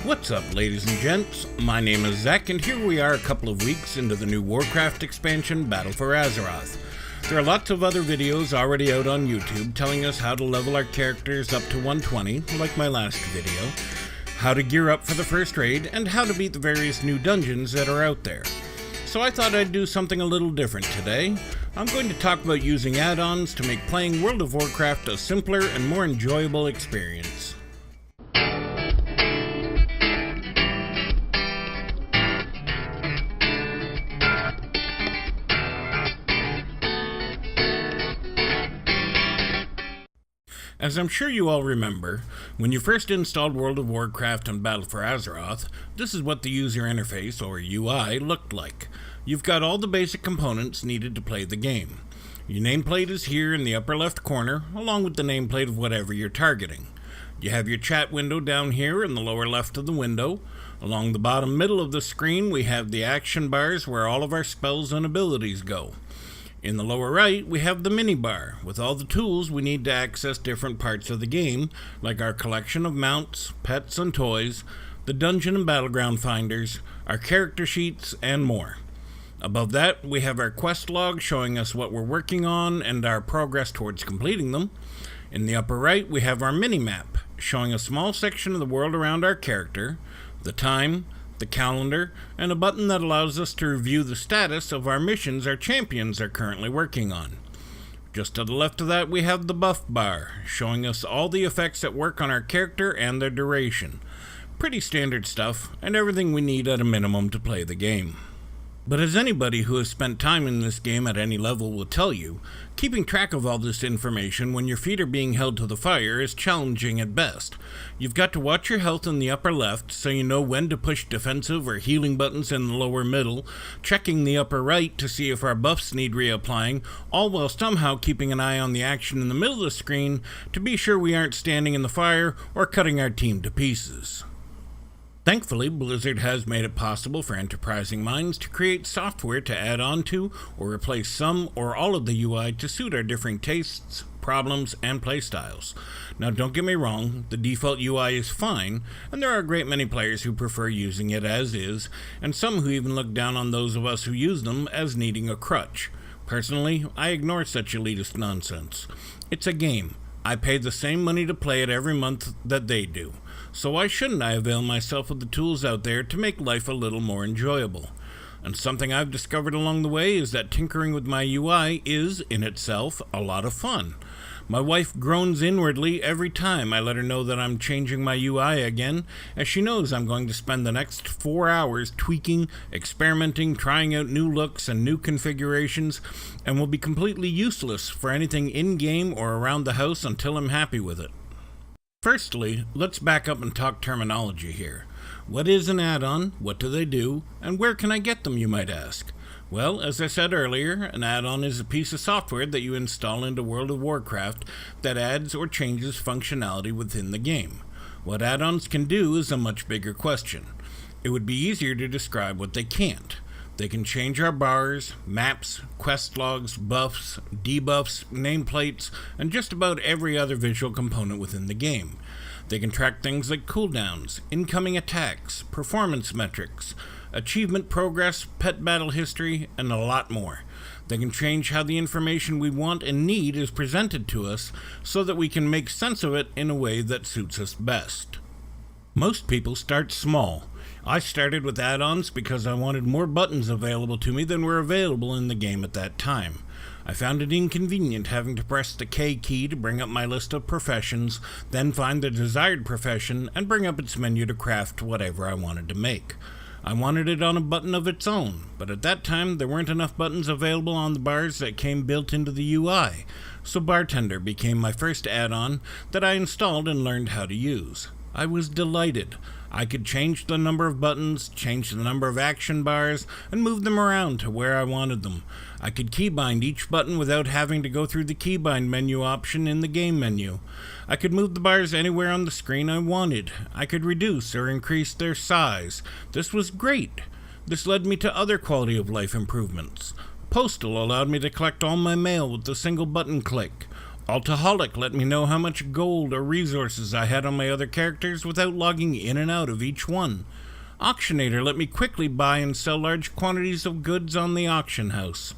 What's up, ladies and gents? My name is Zach, and here we are a couple of weeks into the new Warcraft expansion, Battle for Azeroth. There are lots of other videos already out on YouTube telling us how to level our characters up to 120, like my last video, how to gear up for the first raid, and how to beat the various new dungeons that are out there. So I thought I'd do something a little different today. I'm going to talk about using add-ons to make playing World of Warcraft a simpler and more enjoyable experience. As I'm sure you all remember, when you first installed World of Warcraft and Battle for Azeroth, this is what the user interface, or UI, looked like. You've got all the basic components needed to play the game. Your nameplate is here in the upper left corner, along with the nameplate of whatever you're targeting. You have your chat window down here in the lower left of the window. Along the bottom middle of the screen, we have the action bars where all of our spells and abilities go. In the lower right, we have the mini-bar, with all the tools we need to access different parts of the game, like our collection of mounts, pets and toys, the dungeon and battleground finders, our character sheets, and more. Above that, we have our quest log showing us what we're working on and our progress towards completing them. In the upper right, we have our mini-map, showing a small section of the world around our character, the time, the calendar, and a button that allows us to review the status of our missions our champions are currently working on. Just to the left of that, we have the buff bar, showing us all the effects that work on our character and their duration. Pretty standard stuff, and everything we need at a minimum to play the game. But as anybody who has spent time in this game at any level will tell you, keeping track of all this information when your feet are being held to the fire is challenging at best. You've got to watch your health in the upper left so you know when to push defensive or healing buttons in the lower middle, checking the upper right to see if our buffs need reapplying, all while somehow keeping an eye on the action in the middle of the screen to be sure we aren't standing in the fire or cutting our team to pieces. Thankfully, Blizzard has made it possible for enterprising minds to create software to add on to or replace some or all of the UI to suit our differing tastes, problems, and playstyles. Now don't get me wrong, the default UI is fine, and there are a great many players who prefer using it as is, and some who even look down on those of us who use them as needing a crutch. Personally, I ignore such elitist nonsense. It's a game. I pay the same money to play it every month that they do. So why shouldn't I avail myself of the tools out there to make life a little more enjoyable? And something I've discovered along the way is that tinkering with my UI is, in itself, a lot of fun. My wife groans inwardly every time I let her know that I'm changing my UI again, as she knows I'm going to spend the next 4 hours tweaking, experimenting, trying out new looks and new configurations, and will be completely useless for anything in-game or around the house until I'm happy with it. Firstly, let's back up and talk terminology here. What is an add-on, what do they do, and where can I get them, you might ask? Well, as I said earlier, an add-on is a piece of software that you install into World of Warcraft that adds or changes functionality within the game. What add-ons can do is a much bigger question. It would be easier to describe what they can't. They can change our bars, maps, quest logs, buffs, debuffs, nameplates, and just about every other visual component within the game. They can track things like cooldowns, incoming attacks, performance metrics, achievement progress, pet battle history, and a lot more. They can change how the information we want and need is presented to us so that we can make sense of it in a way that suits us best. Most people start small. I started with add-ons because I wanted more buttons available to me than were available in the game at that time. I found it inconvenient having to press the K key to bring up my list of professions, then find the desired profession and bring up its menu to craft whatever I wanted to make. I wanted it on a button of its own, but at that time there weren't enough buttons available on the bars that came built into the UI, so Bartender became my first add-on that I installed and learned how to use. I was delighted. I could change the number of buttons, change the number of action bars, and move them around to where I wanted them. I could keybind each button without having to go through the keybind menu option in the game menu. I could move the bars anywhere on the screen I wanted. I could reduce or increase their size. This was great. This led me to other quality of life improvements. Postal allowed me to collect all my mail with a single button click. Altaholic let me know how much gold or resources I had on my other characters without logging in and out of each one. Auctionator let me quickly buy and sell large quantities of goods on the auction house.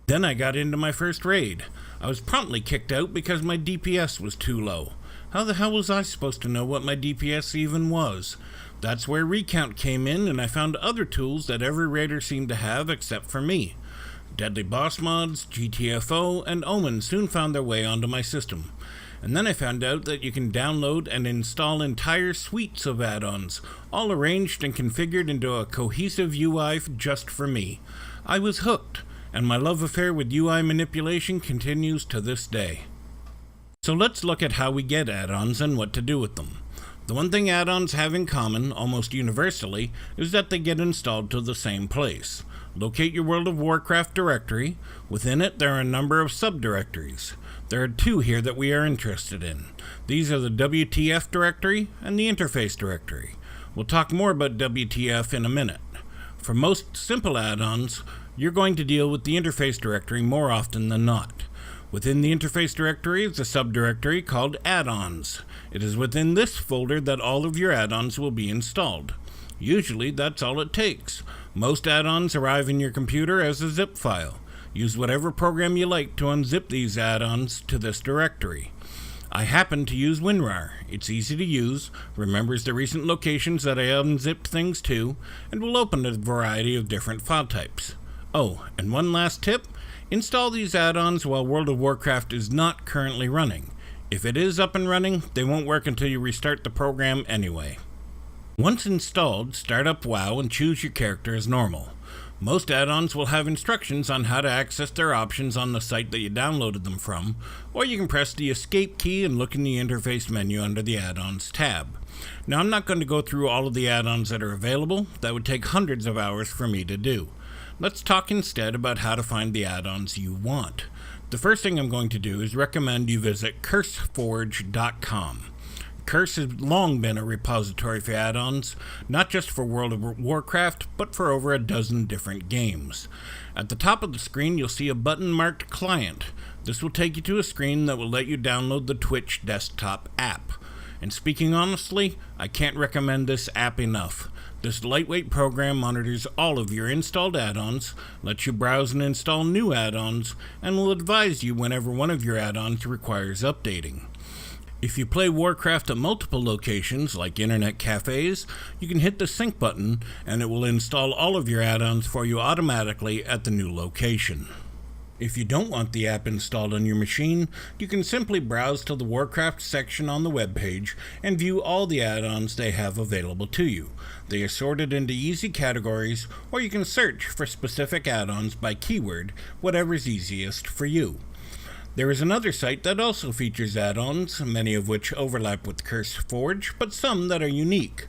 Then I got into my first raid. I was promptly kicked out because my DPS was too low. How the hell was I supposed to know what my DPS even was? That's where Recount came in, and I found other tools that every raider seemed to have except for me. Deadly Boss Mods, GTFO, and Omen soon found their way onto my system. And then I found out that you can download and install entire suites of add-ons, all arranged and configured into a cohesive UI just for me. I was hooked, and my love affair with UI manipulation continues to this day. So let's look at how we get add-ons and what to do with them. The one thing add-ons have in common, almost universally, is that they get installed to the same place. Locate your World of Warcraft directory. Within it, there are a number of subdirectories. There are two here that we are interested in. These are the WTF directory and the interface directory. We'll talk more about WTF in a minute. For most simple add-ons, you're going to deal with the interface directory more often than not. Within the interface directory is a subdirectory called Add-ons. It is within this folder that all of your add-ons will be installed. Usually, that's all it takes. Most add-ons arrive in your computer as a zip file. Use whatever program you like to unzip these add-ons to this directory. I happen to use WinRAR. It's easy to use, remembers the recent locations that I unzipped things to, and will open a variety of different file types. Oh, and one last tip. Install these add-ons while World of Warcraft is not currently running. If it is up and running, they won't work until you restart the program anyway. Once installed, start up WoW and choose your character as normal. Most add-ons will have instructions on how to access their options on the site that you downloaded them from, or you can press the escape key and look in the interface menu under the add-ons tab. Now, I'm not going to go through all of the add-ons that are available. That would take hundreds of hours for me to do. Let's talk instead about how to find the add-ons you want. The first thing I'm going to do is recommend you visit curseforge.com. Curse has long been a repository for add-ons, not just for World of Warcraft, but for over a dozen different games. At the top of the screen, you'll see a button marked Client. This will take you to a screen that will let you download the Twitch desktop app. And speaking honestly, I can't recommend this app enough. This lightweight program monitors all of your installed add-ons, lets you browse and install new add-ons, and will advise you whenever one of your add-ons requires updating. If you play Warcraft at multiple locations, like internet cafes, you can hit the sync button, and it will install all of your add-ons for you automatically at the new location. If you don't want the app installed on your machine, you can simply browse to the Warcraft section on the webpage and view all the add-ons they have available to you. They are sorted into easy categories, or you can search for specific add-ons by keyword, whatever's easiest for you. There is another site that also features add-ons, many of which overlap with CurseForge, but some that are unique.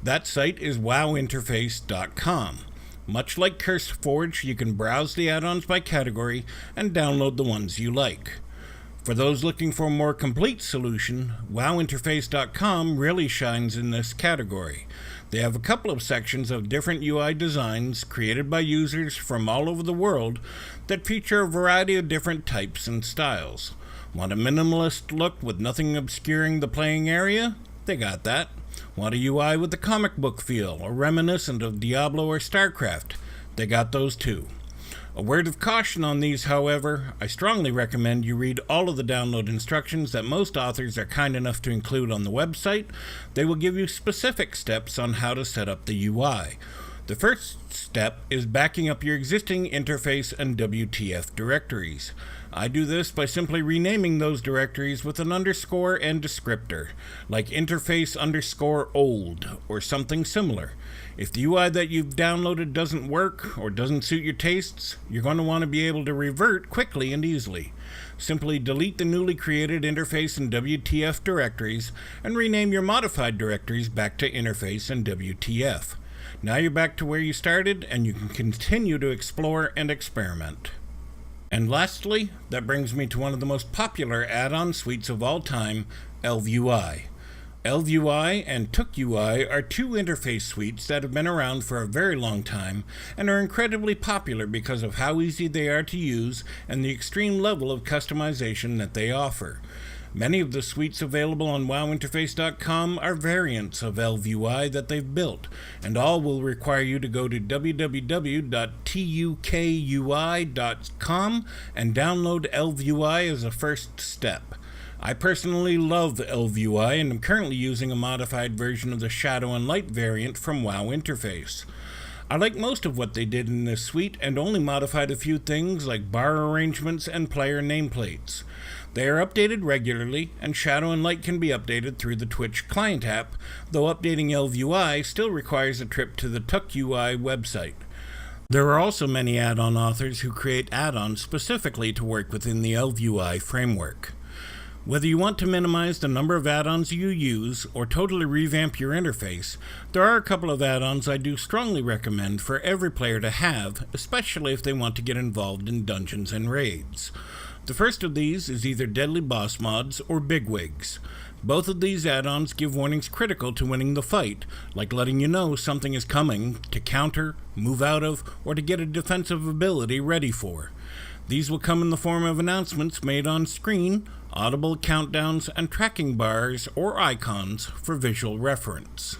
That site is wowinterface.com. Much like CurseForge, you can browse the add-ons by category and download the ones you like. For those looking for a more complete solution, wowinterface.com really shines in this category. They have a couple of sections of different UI designs created by users from all over the world that feature a variety of different types and styles. Want a minimalist look with nothing obscuring the playing area? They got that. Want a UI with a comic book feel or reminiscent of Diablo or StarCraft? They got those too. A word of caution on these, however, I strongly recommend you read all of the download instructions that most authors are kind enough to include on the website. They will give you specific steps on how to set up the UI. The first step is backing up your existing interface and WTF directories. I do this by simply renaming those directories with an underscore and descriptor, like interface_old or something similar. If the UI that you've downloaded doesn't work or doesn't suit your tastes, you're going to want to be able to revert quickly and easily. Simply delete the newly created interface and WTF directories and rename your modified directories back to interface and WTF. Now you're back to where you started, and you can continue to explore and experiment. And lastly, that brings me to one of the most popular add-on suites of all time, ElvUI. ElvUI and TookUI are two interface suites that have been around for a very long time and are incredibly popular because of how easy they are to use and the extreme level of customization that they offer. Many of the suites available on wowinterface.com are variants of ElvUI that they've built, and all will require you to go to www.tukui.com and download ElvUI as a first step. I personally love ElvUI and am currently using a modified version of the Shadow and Light variant from WoW Interface. I like most of what they did in this suite and only modified a few things like bar arrangements and player nameplates. They are updated regularly, and Shadow and Light can be updated through the Twitch client app, though updating ElvUI still requires a trip to the TookUI website. There are also many add-on authors who create add-ons specifically to work within the ElvUI framework. Whether you want to minimize the number of add-ons you use or totally revamp your interface, there are a couple of add-ons I do strongly recommend for every player to have, especially if they want to get involved in dungeons and raids. The first of these is either Deadly Boss Mods or Bigwigs. Both of these add-ons give warnings critical to winning the fight, like letting you know something is coming to counter, move out of, or to get a defensive ability ready for. These will come in the form of announcements made on screen, audible countdowns, and tracking bars or icons for visual reference.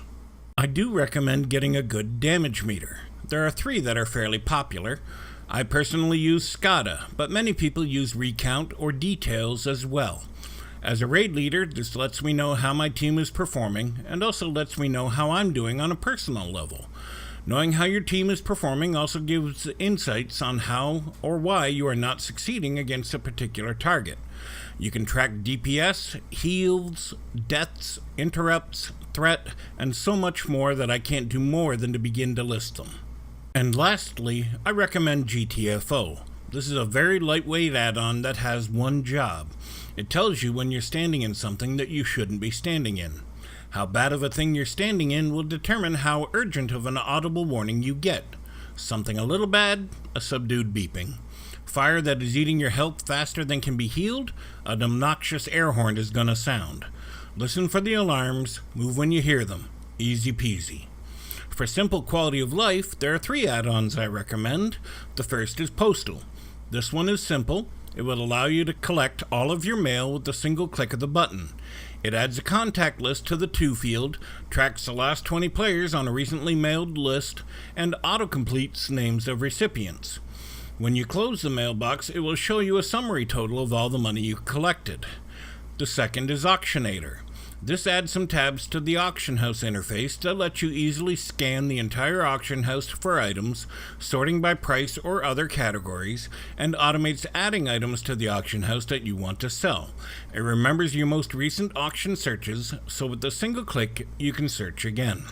I do recommend getting a good damage meter. There are three that are fairly popular. I personally use SCADA, but many people use Recount or Details as well. As a raid leader, this lets me know how my team is performing and also lets me know how I'm doing on a personal level. Knowing how your team is performing also gives insights on how or why you are not succeeding against a particular target. You can track DPS, heals, deaths, interrupts, threat, and so much more that I can't do more than to begin to list them. And lastly, I recommend GTFO. This is a very lightweight add-on that has one job. It tells you when you're standing in something that you shouldn't be standing in. How bad of a thing you're standing in will determine how urgent of an audible warning you get. Something a little bad, a subdued beeping. Fire that is eating your health faster than can be healed, an obnoxious air horn is gonna sound. Listen for the alarms, move when you hear them. Easy peasy. For simple quality of life, there are three add-ons I recommend. The first is Postal. This one is simple. It will allow you to collect all of your mail with a single click of the button. It adds a contact list to the To field, tracks the last 20 players on a recently mailed list, and autocompletes names of recipients. When you close the mailbox, it will show you a summary total of all the money you collected. The second is Auctionator. This adds some tabs to the auction house interface that let you easily scan the entire auction house for items, sorting by price or other categories, and automates adding items to the auction house that you want to sell. It remembers your most recent auction searches, so with a single click, you can search again.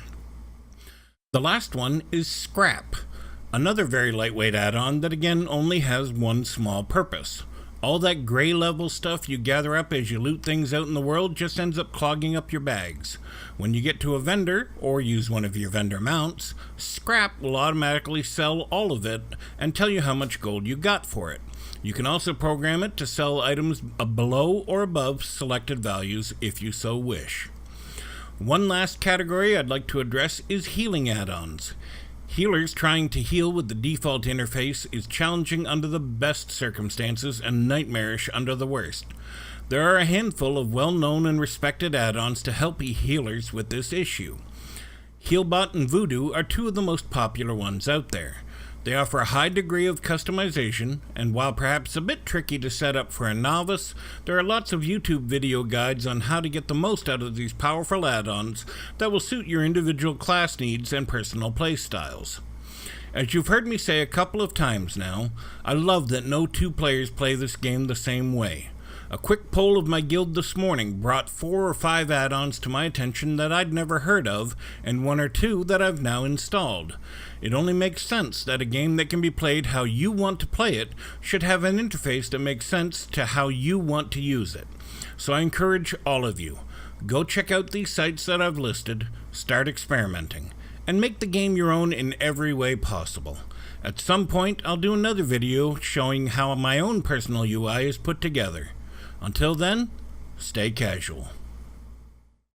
The last one is Scrap, another very lightweight add-on that again only has one small purpose. All that gray level stuff you gather up as you loot things out in the world just ends up clogging up your bags. When you get to a vendor, or use one of your vendor mounts, Scrap will automatically sell all of it and tell you how much gold you got for it. You can also program it to sell items below or above selected values if you so wish. One last category I'd like to address is healing add-ons. Healers trying to heal with the default interface is challenging under the best circumstances and nightmarish under the worst. There are a handful of well-known and respected add-ons to help healers with this issue. Healbot and Voodoo are two of the most popular ones out there. They offer a high degree of customization, and while perhaps a bit tricky to set up for a novice, there are lots of YouTube video guides on how to get the most out of these powerful add-ons that will suit your individual class needs and personal play styles. As you've heard me say a couple of times now, I love that no two players play this game the same way. A quick poll of my guild this morning brought 4 or 5 add-ons to my attention that I'd never heard of, and 1 or 2 that I've now installed. It only makes sense that a game that can be played how you want to play it should have an interface that makes sense to how you want to use it. So I encourage all of you, go check out these sites that I've listed, start experimenting, and make the game your own in every way possible. At some point, I'll do another video showing how my own personal UI is put together. Until then, stay casual.